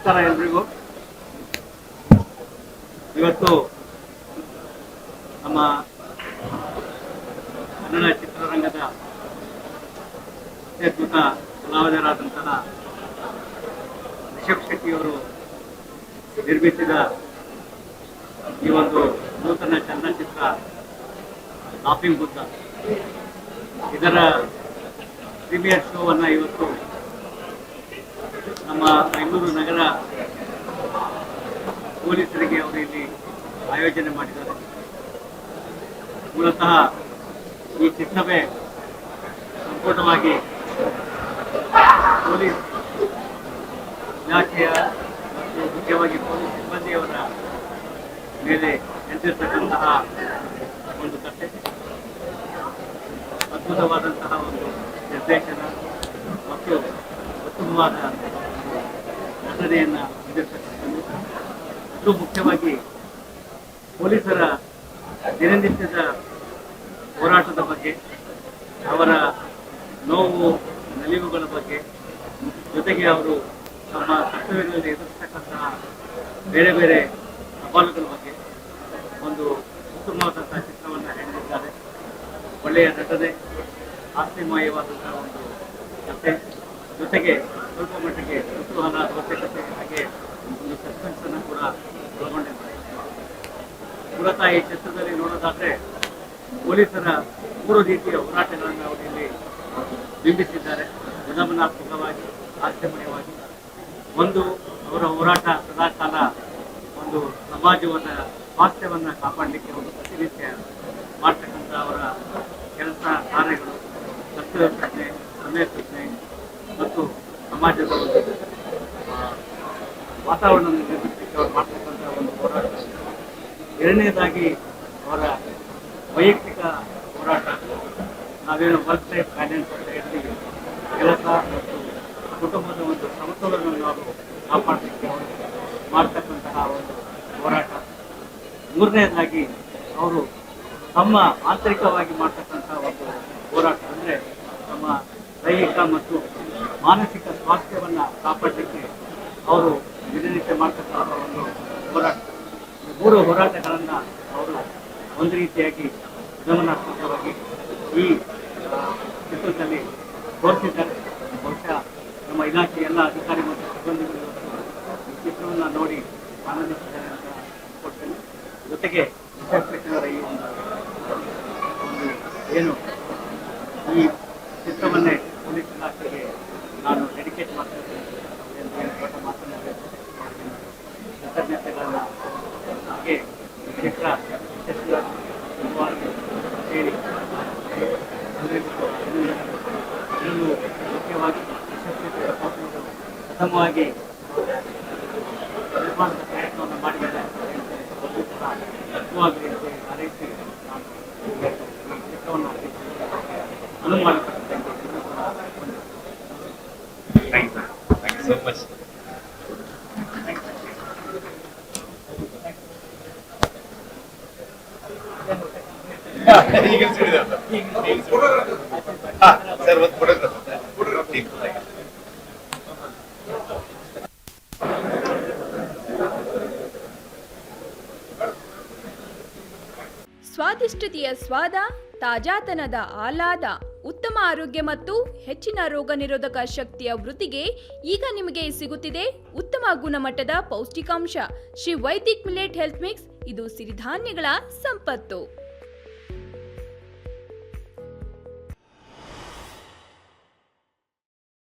ನಮಸ್ಕಾರ ಎಲ್ರಿಗೂ. ಇವತ್ತು ನಮ್ಮ ಕನ್ನಡ ಚಿತ್ರರಂಗದ ಅತ್ಯದ್ಭುತ ಕಲಾವಿದರಾದಂತಹ ರಿಷಬ್ ಶೆಟ್ಟಿಯವರು ನಿರ್ಮಿಸಿದ ಈ ಒಂದು ನೂತನ ಚಲನಚಿತ್ರ ಲಾಫಿಂಗ್ ಬುದ್ಧ ಇದರ ಪ್ರೀಮಿಯರ್ ಶೋವನ್ನು ಇವತ್ತು ನಮ್ಮ ಬೆಂಗಳೂರು ನಗರ ಪೊಲೀಸರಿಗೆ ಅವರು ಇಲ್ಲಿ ಆಯೋಜನೆ ಮಾಡಿದ್ದಾರೆ. ಮೂಲತಃ ಈ ಚಿತ್ರವೇ ಸಂಪೂರ್ಣವಾಗಿ ಪೊಲೀಸ್ ಇಲಾಖೆಯ ಮತ್ತು ಮುಖ್ಯವಾಗಿ ಪೊಲೀಸ್ ಸಿಬ್ಬಂದಿಯವರ ಮೇಲೆ ನಿಂತಿರ್ತಕ್ಕಂತಹ ಒಂದು ಕಥೆ, ಅದ್ಭುತವಾದಂತಹ ಒಂದು ನಿರ್ದೇಶನ ಮತ್ತು ಉತ್ತಮವಾದ ನಟನೆಯನ್ನು ಹೊಂದಿರತಕ್ಕಂಥದ್ದು. ಅದು ಮುಖ್ಯವಾಗಿ ಪೊಲೀಸರ ದಿನನಿತ್ಯದ ಹೋರಾಟದ ಬಗ್ಗೆ, ಅವರ ನೋವು ನಲಿವುಗಳ ಬಗ್ಗೆ, ಜೊತೆಗೆ ಅವರು ತಮ್ಮ ಕರ್ತವ್ಯಗಳಲ್ಲಿ ಎದುರಿಸತಕ್ಕಂತಹ ಬೇರೆ ಬೇರೆ ಸವಾಲುಗಳ ಬಗ್ಗೆ ಒಂದು ಉತ್ತಮವಾದಂತಹ ಚಿತ್ರವನ್ನು ಹೇಳಿದ್ದಾರೆ. ಒಳ್ಳೆಯ ನಟನೆ, ಹಾಸ್ಯಮಯವಾದಂತಹ ಒಂದು ಕಥೆ, ಜೊತೆಗೆ ಸ್ವಲ್ಪ ಮಟ್ಟಿಗೆ ಕುತೂಹಲ, ಅವಶ್ಯಕತೆ, ಹಾಗೆ ಒಂದು ಸಸ್ಪೆನ್ಸ್ ಅನ್ನು ಕೂಡ ಒಳಗೊಂಡಿದ್ದಾರೆ. ಮೂಲತಃ ಈ ಚಿತ್ರದಲ್ಲಿ ನೋಡೋದಾದ್ರೆ ಪೊಲೀಸರ 3 ರೀತಿಯ ಹೋರಾಟಗಳನ್ನು ಅವರು ಇಲ್ಲಿ ಬಿಂಬಿಸಿದ್ದಾರೆ. ವಿನಮನಾತ್ಮಕವಾಗಿ, ಹಾಸ್ಯಮಯವಾಗಿ. ಒಂದು, ಅವರ ಹೋರಾಟ ಸದಾಕಾಲ ಒಂದು ಸಮಾಜದ ಸ್ವಾಸ್ಥ್ಯವನ್ನು ಕಾಪಾಡಲಿಕ್ಕೆ ಒಂದು ಪ್ರತಿನಿತ್ಯ ಮಾಡ್ತಕ್ಕಂಥ ಅವರ ಕೆಲಸ ಕಾರ್ಯಗಳು, ಕರ್ತವ್ಯ ಪ್ರಜ್ಞೆ, ಸಮಯ ಪ್ರಜ್ಞೆ ಮತ್ತು ಸಮಾಜದ ಒಂದು ವಾತಾವರಣವನ್ನು ನಿರ್ಮಿಸಲಿಕ್ಕೆ ಅವರು ಮಾಡ್ತಕ್ಕಂಥ ಒಂದು ಹೋರಾಟ. ಎರಡನೇದಾಗಿ ಅವರ ವೈಯಕ್ತಿಕ ಹೋರಾಟ, ನಾವೇನು ವರ್ಕ್ ಲೈಫ್ ಬ್ಯಾಲೆನ್ಸ್ ಅಂತ ಹೇಳ್ತೀವಿ, ಕೆಲಸ ಮತ್ತು ಕುಟುಂಬದ ಒಂದು ಸಮತೋಲನವನ್ನು ಅವರು ಕಾಪಾಡಲಿಕ್ಕೆ ಅವರು ಮಾಡ್ತಕ್ಕಂತಹ ಒಂದು ಹೋರಾಟ. ಮೂರನೇದಾಗಿ ಅವರು ತಮ್ಮ ಆಂತರಿಕವಾಗಿ ಮಾಡ್ತಕ್ಕಂಥ ಒಂದು ಹೋರಾಟ, ಅಂದರೆ ನಮ್ಮ ದೈಹಿಕ ಮತ್ತು ಮಾನಸಿಕ ಸ್ವಾಸ್ಥ್ಯವನ್ನು ಕಾಪಾಡಲಿಕ್ಕೆ ಅವರು ದಿನನಿತ್ಯ ಮಾಡ್ತಕ್ಕಂಥ ಒಂದು ಹೋರಾಟ. ಈ 3 ಹೋರಾಟಗಳನ್ನು ಅವರು ಒಂದು ರೀತಿಯಾಗಿ ಗಮನಾತ್ಮಕವಾಗಿ ಈ ಚಿತ್ರದಲ್ಲಿ ತೋರಿಸಿದ್ದಾರೆ. ಬಹುಶಃ ನಮ್ಮ ಇಲಾಖೆಯ ಎಲ್ಲ ಅಧಿಕಾರಿ ಮತ್ತು ಸಿಬ್ಬಂದಿಗಳು ಈ ಚಿತ್ರವನ್ನು ನೋಡಿ ಆನಂದಿಸಿದ್ದಾರೆ ಅಂತ ಕೊಡ್ತೇನೆ. ಜೊತೆಗೆ ವಿಶೇಷರ ಈ ಒಂದು ಏನು ಈ ಚಿತ್ರವನ್ನೇ ಪೊಲೀಸ್ ಇಲಾಖೆಗೆ ನಾನು ಡೆಡಿಕೇಟ್ ಮಾಡ್ತೇನೆ ಎಂದು ದೊಡ್ಡ ಮಾತನಾಡಿ ಕೃತಜ್ಞತೆಗಳನ್ನು, ಹಾಗೆ ಚಿತ್ರ ಯಶಸ್ವಿಯಾಗಿ ಸೇರಿ ಇನ್ನೂ ಮುಖ್ಯವಾಗಿ ಪ್ರಥಮವಾಗಿ ನಿರ್ಮಾಣದ ಪ್ರಯತ್ನವನ್ನು ಮಾಡಿದ್ದಾರೆ. ಮುಖ್ಯವಾಗಿ ಹಾರೈಸಿ ನಾನು ಈ ಚಿತ್ರವನ್ನು ಅನುವು ಮಾಡಿಕೊಡ್ತೇನೆ. Thank you so much. You can see that. Sir, what photographer? ಸ್ವಾದಿಷ್ಟತೆಯ ಸ್ವಾದ, ತಾಜಾತನದ ಆಹ್ಲಾದ, ಉತ್ತಮ ಆರೋಗ್ಯ ಮತ್ತು ಹೆಚ್ಚಿನ ರೋಗ ನಿರೋಧಕ ಶಕ್ತಿಯ ವೃದ್ಧಿಗೆ ಈಗ ನಿಮಗೆ ಸಿಗುತ್ತಿದೆ ಉತ್ತಮ ಗುಣಮಟ್ಟದ ಪೌಷ್ಟಿಕಾಂಶ Shri Vaidik millet health mix. ಇದು ಸಿರಿಧಾನ್ಯಗಳ ಸಂಪತ್ತು.